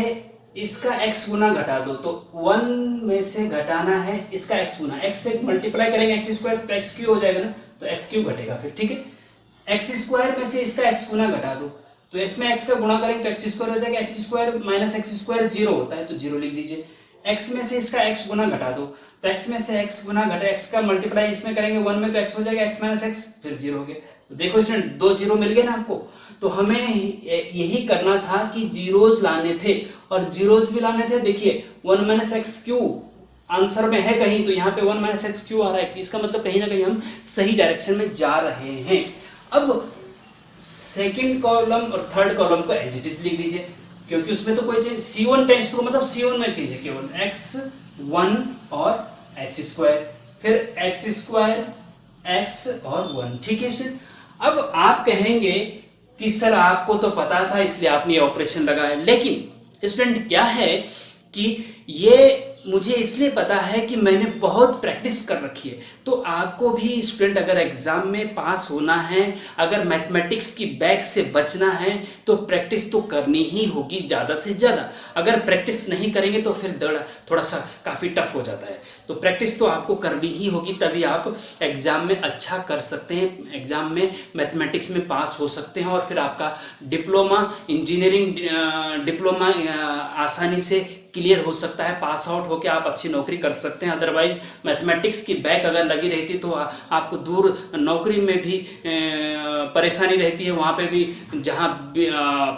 Speaker 1: इसका x गुना घटा दो, तो 1 में से घटाना है इसका x गुना, x से मल्टीप्लाई करेंगे x स्क्वायर तो x क्यू हो जाएगा ना, तो x क्यू घटेगा फिर, ठीक है। x स्क्वायर में से इसका x गुना घटा दो, तो इसमें x का गुणा करेंगे तो x स्क्वायर हो जाएगा, x square minus x square 0 होता है तो 0 लिख दीजिए। x में से इसका x गुना घटा दो, तो x में से x गुना घटा, x का मल्टीप्लाई इसमें करेंगे 1 में तो x हो जाएगा, x माइनस x फिर 0 हो गया। तो देखो स्टूडेंट 2 0 मिल गए ना आपको, तो हमें यही करना था कि जीरोस लाने थे, और जीरोस भी लाने थे। देखिए 1 माइनस एक्स क्यू आंसर में है कहीं, तो यहाँ पे 1 माइनस एक्स क्यू आ रहा है, इसका मतलब कहीं ना कहीं हम सही डायरेक्शन में जा रहे हैं। अब सेकंड कॉलम और थर्ड कॉलम को एज इट इज लिख दीजिए, क्योंकि उसमें तो कोई चेंज, C1 टेंस टू मतलब C1 में चेंज है केवल, x1 और x स्क्वायर, फिर x स्क्वायर x और 1, ठीक है स्टूडेंट। अब आप कहेंगे कि सर आपको तो पता था इसलिए आपने ये ऑपरेशन लगाया, लेकिन स्टूडेंट क्या है कि ये मुझे इसलिए पता है कि मैंने बहुत प्रैक्टिस कर रखी है। तो आपको भी स्टूडेंट अगर एग्जाम में पास होना है, अगर मैथमेटिक्स की बैग से बचना है, तो प्रैक्टिस तो करनी ही होगी ज़्यादा से ज़्यादा। अगर प्रैक्टिस नहीं करेंगे तो फिर थोड़ा सा काफ़ी टफ हो जाता है, तो प्रैक्टिस तो आपको करनी ही होगी, तभी आप एग्जाम में अच्छा कर सकते हैं, एग्जाम में मैथमेटिक्स में पास हो सकते हैं, और फिर आपका डिप्लोमा इंजीनियरिंग डिप्लोमा आसानी से क्लियर हो सकता है, पास आउट होकर आप अच्छी नौकरी कर सकते हैं। अदरवाइज मैथमेटिक्स की बैक अगर लगी रहती तो आपको दूर नौकरी में भी परेशानी रहती है, वहाँ पे भी जहाँ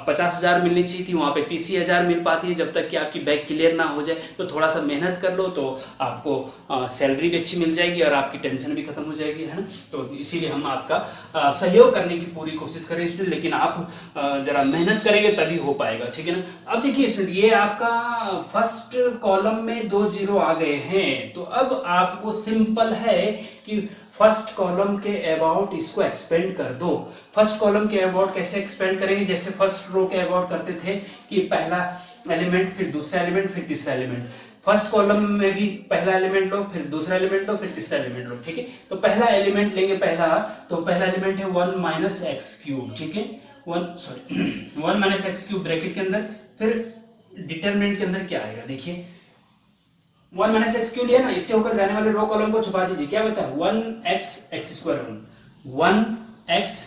Speaker 1: 50,000 मिलनी चाहिए थी वहाँ पे 30,000 मिल पाती है। जब तक कि आपकी बैक क्लियर ना हो जाए, तो थोड़ा सा मेहनत कर लो तो आपको सैलरी भी अच्छी मिल जाएगी और आपकी टेंशन भी खत्म हो जाएगी, है ना। तो इसीलिए हम आपका सहयोग करने की पूरी कोशिश करें स्टूडेंट, लेकिन आप जरा मेहनत करेंगे तभी हो पाएगा, ठीक है ना। अब देखिए स्टूडेंट, ये आपका फर्स्ट कॉलम में 2 0 आ गए हैं, तो अब आपको सिंपल है कि फर्स्ट कॉलम के अबाउट इसको एक्सपेंड कर दो। फर्स्ट कॉलम के अबाउट कैसे एक्सपेंड करेंगे, जैसे फर्स्ट रो के अबाउट करते थे कि पहला एलिमेंट, फिर दूसरा एलिमेंट, फिर तीसरा एलिमेंट। फर्स्ट कॉलम में भी पहला एलिमेंट लो, फिर दूसरा एलिमेंट लो, फिर तीसरा एलिमेंट लो, ठीक है। तो पहला एलिमेंट लेंगे, तो पहला एलिमेंट है 1 माइनस एक्स क्यूब, ठीक है। 1 माइनस एक्स क्यूब ब्रैकेट के अंदर, फिर डिटरमिनेंट के अंदर क्या आएगा, देखिए 1 माइनस एक्स क्यू लिया ना, इससे होकर जाने वाले रो कॉलम को छुपा दीजिए, क्या बचा 1x x square 1x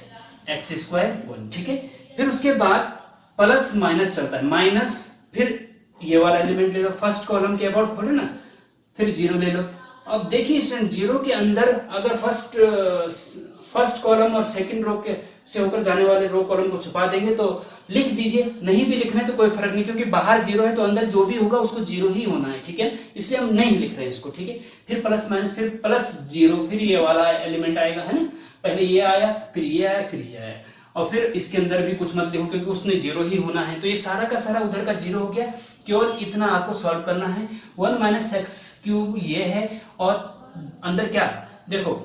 Speaker 1: x square 1, ठीक है। फिर उसके बाद प्लस माइनस चलता है, माइनस, फिर ये वाला एलिमेंट ले लो, फर्स्ट कॉलम के अबाउट खोलो ना, फिर 0 ले लो। अब देखिए स्टूडेंट, 0 के अंदर अगर फर्स्ट कॉलम और सेकंड रो के से होकर जाने वाले रो कॉलम को छुपा देंगे तो लिख दीजिए, नहीं भी लिखना है तो कोई फर्क नहीं, क्योंकि बाहर 0 है तो अंदर जो भी होगा उसको 0 ही होना है, ठीक है। इसलिए हम नहीं लिख रहे हैं इसको, ठीक है। फिर प्लस माइनस, फिर प्लस 0, फिर ये वाला एलिमेंट आएगा, है ना। पहले ये आया, फिर ये आया, फिर ये आया, और फिर इसके अंदर भी कुछ मत लिखो क्योंकि उसने 0 ही होना है। तो ये सारा का सारा उधर का 0 हो गया, केवल इतना आपको सॉल्व करना है। 1 माइनस एक्स क्यूब ये है, और अंदर क्या देखो,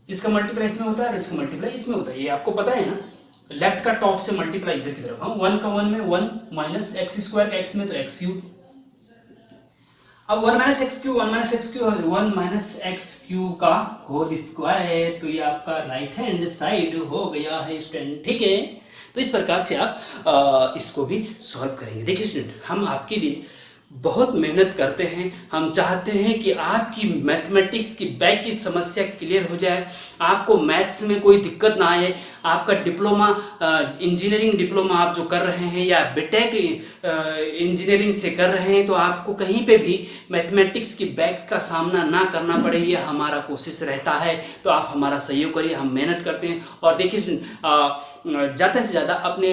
Speaker 1: इसका मल्टीप्लाई इसमें होता है और इसका मल्टीप्लाई इसमें होता है, ये आपको पता है ना। लेफ्ट का टॉप से मल्टीप्लाई इधर की तरफ, 1 का 1 में 1 माइनस एक्स स्क्वायर का एक्स में तो एक्स क्यूब। अब 1 minus x cube 1 minus x cube 1 minus x cube का होल स्क्वायर, तो ये आपका राइट हैंड साइड हो गया है स्टूडेंट, ठीक है। तो इस प्रकार से आप इसको भी सॉल्व करेंगे। देखिए स्टूडेंट, हम आपके लिए बहुत मेहनत करते हैं, हम चाहते हैं कि आपकी मैथमेटिक्स की बैक की समस्या क्लियर हो जाए, आपको मैथ्स में कोई दिक्कत ना आए। आपका डिप्लोमा इंजीनियरिंग डिप्लोमा आप जो कर रहे हैं या बीटेक इंजीनियरिंग से कर रहे हैं, तो आपको कहीं पे भी मैथमेटिक्स की बैक का सामना ना करना पड़े, ये हमारा कोशिश रहता है। तो आप हमारा सहयोग करिए, हम मेहनत करते हैं। और देखिए ज़्यादा से ज़्यादा अपने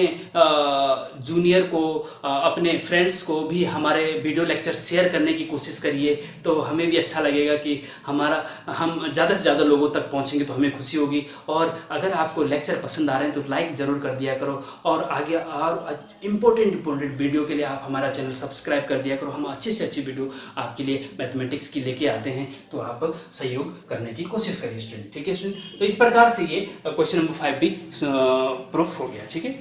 Speaker 1: जूनियर को, अपने फ्रेंड्स को भी हमारे वीडियो लेक्चर शेयर करने की कोशिश करिए, तो हमें भी अच्छा लगेगा कि हम ज़्यादा से ज़्यादा लोगों तक पहुँचेंगे तो हमें खुशी होगी। और अगर आपको लेक्चर पसंद आ रहे हैं तो लाइक ज़रूर कर दिया करो, और आगे और इम्पोर्टेंट वीडियो के लिए आप हमारा चैनल सब्सक्राइब कर दिया करो। हम अच्छी से अच्छी वीडियो आपके लिए मैथमेटिक्स की लेके आते हैं, तो आप सहयोग करने की कोशिश करिए स्टूडेंट, ठीक है स्टूडेंट। तो इस प्रकार से ये क्वेश्चन नंबर 5 भी प्रूफ हो गया, ठीक है।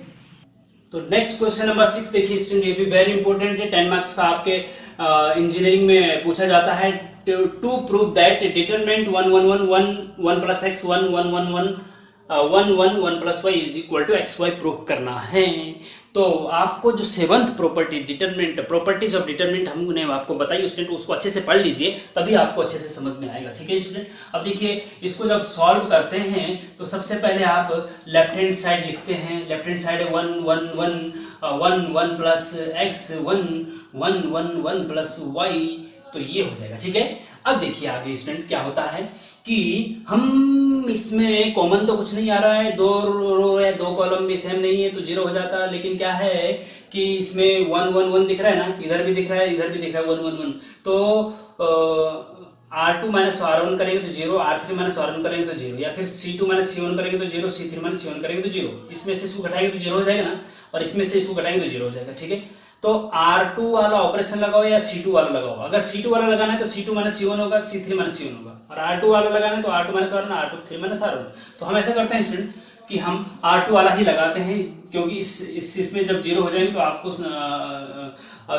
Speaker 1: तो नेक्स्ट क्वेश्चन नंबर 6 देखिए स्टूडेंट, ये भी वेरी इंपॉर्टेंट है, 10 मार्क्स का आपके इंजीनियरिंग में पूछा जाता है। To prove that determinant 1 1 1 1 1 plus x 1 1 1 1 1 1 1 plus y is equal to x y prove करना है, तो आपको जो seventh property determinant properties of determinant हमने आपको बताई स्टूडेंट, उसको अच्छे से पढ़ लीजिए, तभी आपको अच्छे से समझ में आएगा। ठीक है स्टूडेंट, अब देखिए इसको जब सॉल्व करते हैं तो सबसे पहले आप लेफ्ट हैंड साइड लिखते हैं। Left hand side 1 1 1 1 1 plus x 1 1 1 1 plus y, तो ये हो जाएगा। ठीक है, अब देखिए आगे स्टूडेंट क्या होता है कि हम इसमें कॉमन तो कुछ नहीं आ रहा है, दो रो है, दो कॉलम भी सेम नहीं है तो जीरो हो जाता है, लेकिन क्या है कि इसमें 1 1 1 दिख रहा है ना, इधर भी दिख रहा है, इधर भी दिख रहा है 1 1 1, तो R2 माइनस R1 करेंगे तो जीरो, R3 माइनस R1 करेंगे तो जीरो, या फिर C2 माइनस C1 करेंगे तो जीरो, C3 माइनस C1 करेंगे तो जीरो। इसमें से इसको घटाएंगे तो जीरो हो जाएगा ना, और इसमें से इसको घटाएंगे तो जीरो हो जाएगा। ठीक है, तो R2 वाला ऑपरेशन लगाओ या C2 वाला लगाओ। अगर C2 वाला लगाना है तो C2 माइनस C1 होगा, C3 माइनस C1 होगा, और R2 वाला लगाना है तो R2 minus R1, R2 3 minus R1। तो हम ऐसा करते हैं स्टूडेंट कि हम R2 वाला ही लगाते हैं, क्योंकि इसमें जब जीरो हो जाएंगे तो आपको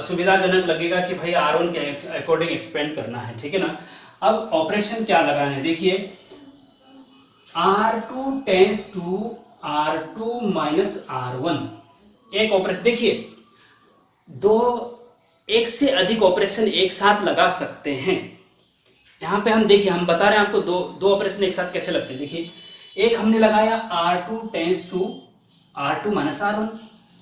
Speaker 1: सुविधाजनक लगेगा कि भाई R1 के अकॉर्डिंग एक्सपेंड करना है। ठीक है ना, अब ऑपरेशन क्या लगाना है देखिए, R2 tends to R2 minus R1, एक ऑपरेशन देखिए, एक से अधिक ऑपरेशन एक साथ लगा सकते हैं। यहां पे हम देखिए, हम बता रहे हैं आपको दो ऑपरेशन एक साथ कैसे लगते हैं। देखिए, एक हमने लगाया R2 tends to R2 minus R1।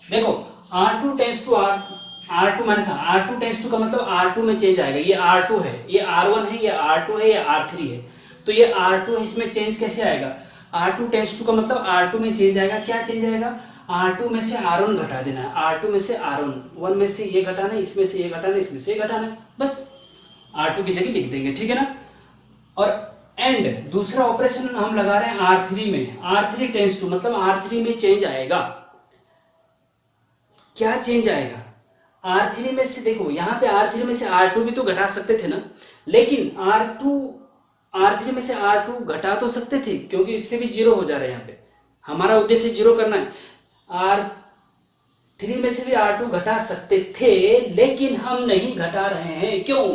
Speaker 1: देखो R2 tends to R2 minus R2 tends to का मतलब R2 में चेंज आएगा। ये R2 है, ये R1 है, ये R2 है, ये R3 है, तो ये R2 है, इसमें चेंज कैसे आएगा? R2 टेंस टू का मतलब R2 में चेंज आएगा। क्या चेंज आएगा? R2 में से R1 घटा देना है, R2 में से R1, 1 में से ये घटाना है, इसमें से ये घटाना है, इसमें से ये घटाना है, बस R2 की जगह लिख देंगे। ठीक है ना, और एंड दूसरा ऑपरेशन हम लगा रहे हैं R3 में, R3 टेंस टू मतलब R3 में चेंज आएगा। क्या चेंज आएगा? R3 में से देखो, यहां पे R3 में से R2 भी तो घटा सकते थे ना, लेकिन R3 में से R2 घटा तो सकते थे, क्योंकि इससे भी जीरो हो जा रहा है। यहाँ पे हमारा उद्देश्य जीरो करना है। R3 में से भी R2 घटा सकते थे, लेकिन हम नहीं घटा रहे हैं। क्यों?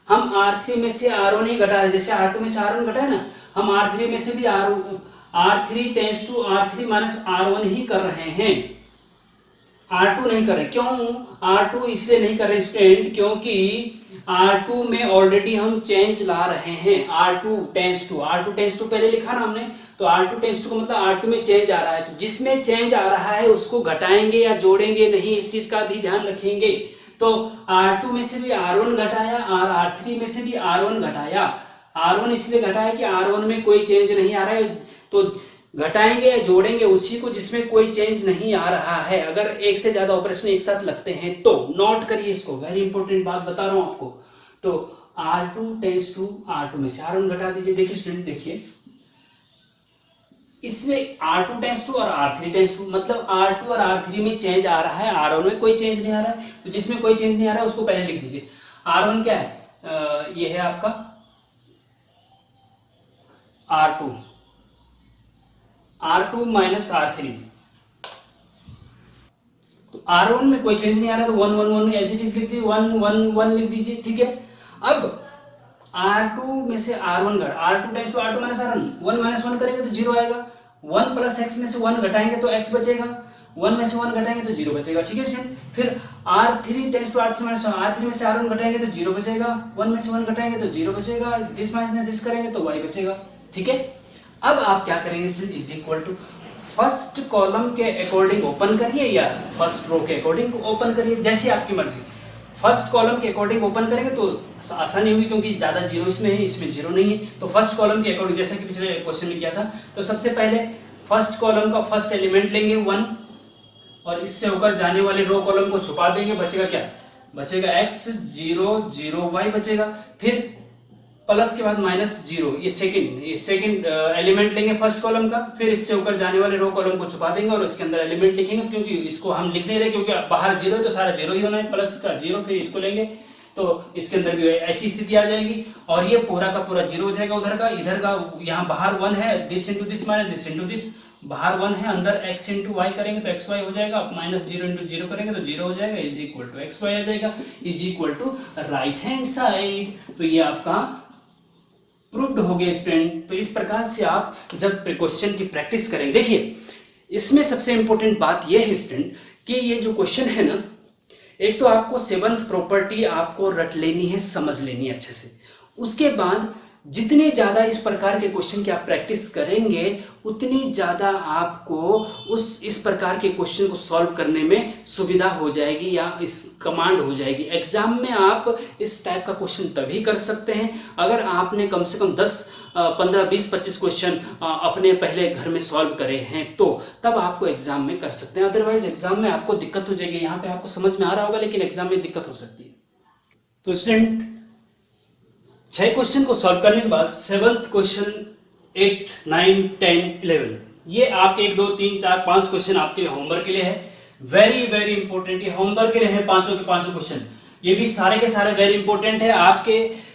Speaker 1: हम R3 में से R1 ही घटा रहे, जैसे R2 में से R1 घटा है ना, हम R3 में से भी R3 tense to R3 minus R1 ही कर रहे हैं, R2 नहीं कर रहे। क्यों R2 इसलिए नहीं कर रहे स्टूडेंट? क्योंकि R2 में ऑलरेडी हम चेंज ला रहे हैं। R2 टेंस टू पहले लिखा ना हमने, तो R2 टेंस टू का मतलब R2 में चेंज आ रहा है, तो जिसमें चेंज आ रहा है उसको घटाएंगे या जोड़ेंगे नहीं, इस चीज का भी ध्यान रखेंगे। तो R2 में से भी R1 घटाया और R3 में से भी R1 घटाया। R1 इसलिए घटाया कि R1 में कोई चेंज नहीं आ रहा है, तो घटाएंगे या जोड़ेंगे उसी को जिसमें कोई चेंज नहीं आ रहा है। अगर एक से ज्यादा ऑपरेशन एक साथ लगते हैं तो नोट करिए इसको, वेरी इंपॉर्टेंट बात बता रहा हूं आपको। तो R2 टेंस टू R2 में से R1 घटा दीजिए। देखिए स्टूडेंट, देखिए इसमें R2 टेंस टू और R3 टेंस टू मतलब R2 और R3 में चेंज आ रहा है, R1 में कोई चेंज नहीं आ रहा है, तो जिसमें कोई चेंज नहीं आ रहा है उसको पहले लिख दीजिए। R1 क्या है? ये है आपका R2 माइनस R3, तो R1 में कोई चेंज नहीं आ रहा, तो 1 1 1 एज इट इज लिख दीजिए, 1 1 1 लिख दीजिए। ठीक है, अब R2 में से R1 घट, R2 tends to R2 minus R1, 1 minus 1 करेंगे तो जीरो आएगा, 1 प्लस x में से 1 घटाएंगे तो x बचेगा, 1 में से 1 घटाएंगे तो जीरो बचेगा। ठीक है स्टूडेंट, फिर R3 tense to R3 minus R3 में से R1 घटाएंगे तो जीरो बचेगा, 1 में से 1 घटाएंगे तो जीरो बचेगा, दिस माइनस दिस करेंगे तो y बचेगा। ठीक है, अब आप क्या करेंगे student, is equal to first column के अकॉर्डिंग ओपन करिए या फर्स्ट रो के अकॉर्डिंग ओपन करिए, जैसी आपकी मर्जी। फर्स्ट कॉलम के अकॉर्डिंग ओपन करेंगे तो आसानी होगी, क्योंकि ज्यादा जीरो इसमें है, इसमें जीरो नहीं है। तो फर्स्ट कॉलम के अकॉर्डिंग, जैसा कि पिछले क्वेश्चन में किया था, तो सबसे पहले फर्स्ट कॉलम का फर्स्ट एलिमेंट लेंगे 1, और इससे होकर जाने वाले रो कॉलम को छुपा देंगे। बचेगा क्या? बचेगा x 0 0 y बचेगा, फिर प्लस के बाद माइनस 0, ये सेकंड एलिमेंट लेंगे फर्स्ट कॉलम का, फिर इससे होकर जाने वाले रो कॉलम को छुपा देंगे और इसके अंदर एलिमेंट लिखेंगे, क्योंकि इसको हम लिख नहीं रहे क्योंकि बाहर जीरो है तो सारा जीरो ही होना है, प्लस का 0, फिर इसको लेंगे तो इसके अंदर भी ऐसी स्थिति आ जाएगी, और ये पूरा का पूरा जीरो हो जाएगा। उधर का इधर का, यहाँ बाहर 1 है, this into this minus this into this, बाहर 1 है, अंदर x इंटू वाई करेंगे तो एक्स वाई हो जाएगा, माइनस 0 इंटू 0 करेंगे तो 0 हो जाएगा, is equal to x Y आ जाएगा, is equal to right hand side. तो ये आपका प्रूव्ड हो गया स्टूडेंट। तो इस प्रकार से आप जब क्वेश्चन की प्रैक्टिस करेंगे, देखिए इसमें सबसे इंपॉर्टेंट बात यह है स्टूडेंट कि ये जो क्वेश्चन है ना, एक तो आपको सेवंथ प्रॉपर्टी आपको रट लेनी है, समझ लेनी है अच्छे से। उसके बाद जितने ज़्यादा इस प्रकार के क्वेश्चन की आप प्रैक्टिस करेंगे उतनी ज़्यादा आपको इस प्रकार के क्वेश्चन को सॉल्व करने में सुविधा हो जाएगी या इस कमांड हो जाएगी। एग्जाम में आप इस टाइप का क्वेश्चन तभी कर सकते हैं अगर आपने कम से कम 10, 15, 20, 25 क्वेश्चन अपने पहले घर में सॉल्व करे हैं, तो तब आपको एग्जाम में कर सकते हैं। अदरवाइज एग्जाम में आपको दिक्कत हो जाएगी। यहाँ पे आपको समझ में आ रहा होगा, लेकिन एग्जाम में दिक्कत हो सकती है। तो स्टूडेंट 6 क्वेश्चन को सॉल्व करने के बाद 7th क्वेश्चन, 8, 9, 10, 11 ये आपके 1, 2, 3, 4, 5 क्वेश्चन आपके होमवर्क के लिए है। वेरी वेरी इंपॉर्टेंट, ये होमवर्क के लिए है पांचों के पांचों क्वेश्चन। ये भी सारे के सारे वेरी इंपॉर्टेंट है। आपके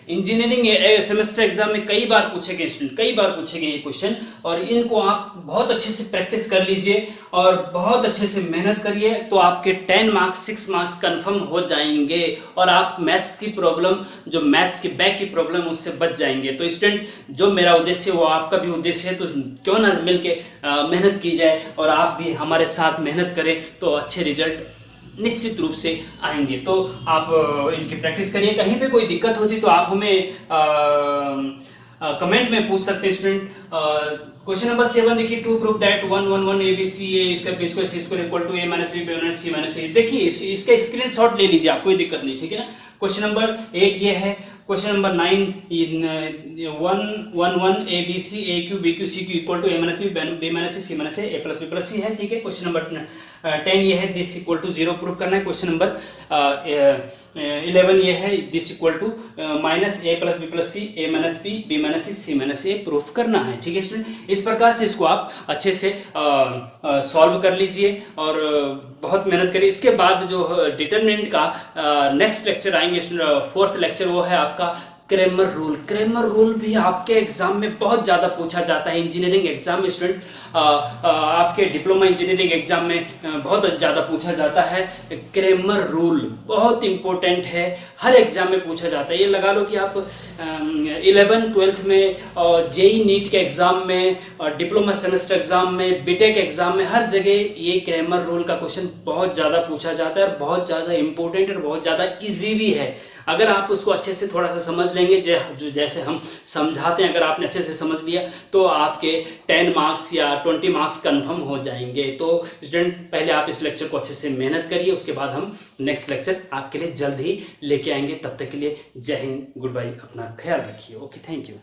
Speaker 1: इंजीनियरिंग सेमेस्टर एग्जाम में कई बार पूछे गए स्टूडेंट, कई बार पूछे गए ये क्वेश्चन, और इनको आप बहुत अच्छे से प्रैक्टिस कर लीजिए और बहुत अच्छे से मेहनत करिए, तो आपके 10 मार्क्स 6 मार्क्स कंफर्म हो जाएंगे और आप मैथ्स की प्रॉब्लम, जो मैथ्स की बैक की प्रॉब्लम, उससे बच जाएंगे। तो स्टूडेंट, जो मेरा उद्देश्य है वो आपका भी उद्देश्य है, तो क्यों ना मिलके मेहनत की जाए और आप भी हमारे साथ मेहनत करें तो अच्छे रिजल्ट निश्चित रूप से आएंगे। तो आप इनकी प्रैक्टिस करिए। कहीं पे कोई दिक्कत होती तो आप हमें कमेंट में पूछ सकते हैं स्टूडेंट। क्वेश्चन नंबर 7 देखिए, to prove that 1 1 1 ABC A square B square C square equal to A minus B minus C minus A। देखिए इसका स्क्रीनशॉट ले लीजिए आप, कोई दिक्कत नहीं, ठीक है ना। क्वेश्चन नंबर 8 ये है। Question number 9 1 1 1 ABC AQ BQ CQ equal to A minus B minus C minus A plus B plus C है, ठीक है। क्वेश्चन नंबर 10 ये है, दिस इक्वल टू 0 प्रूव करना है। क्वेश्चन नंबर 11 ये है, this equal to minus A plus B plus C A minus B minus C minus A proof करना है, ठीक है स्टूडेंट। इस प्रकार से इसको आप अच्छे से सॉल्व कर लीजिए और बहुत मेहनत करिए। इसके बाद जो डिटरमिनेंट का नेक्स्ट लेक्चर आएंगे, 4th लेक्चर, वो है आपका क्रैमर रूल। क्रैमर रूल भी आपके एग्जाम में बहुत ज्यादा पूछा जाता है। इंजीनियरिंग एग्जाम में स्टूडेंट, आपके डिप्लोमा इंजीनियरिंग एग्जाम में बहुत ज्यादा पूछा जाता है। क्रैमर रूल बहुत इंपॉर्टेंट है, हर एग्जाम में पूछा जाता है। ये लगा लो कि आप 11th 12th में, जेई नीट के एग्जाम में, डिप्लोमा सेमेस्टर एग्जाम में, बीटेक एग्जाम में, हर जगह ये क्रैमर रूल का क्वेश्चन बहुत ज्यादा पूछा जाता है और बहुत ज्यादा इंपॉर्टेंट और बहुत ज्यादा इजी भी है। अगर आप उसको अच्छे से थोड़ा सा समझ लेंगे, जो जैसे हम समझाते हैं, अगर आपने अच्छे से समझ लिया तो आपके 10 मार्क्स या 20 मार्क्स कंफर्म हो जाएंगे। तो स्टूडेंट, पहले आप इस लेक्चर को अच्छे से मेहनत करिए, उसके बाद हम नेक्स्ट लेक्चर आपके लिए जल्द ही लेके आएंगे। तब तक के लिए जय हिंद, गुड बाय, अपना ख्याल रखिए। Okay, thank you.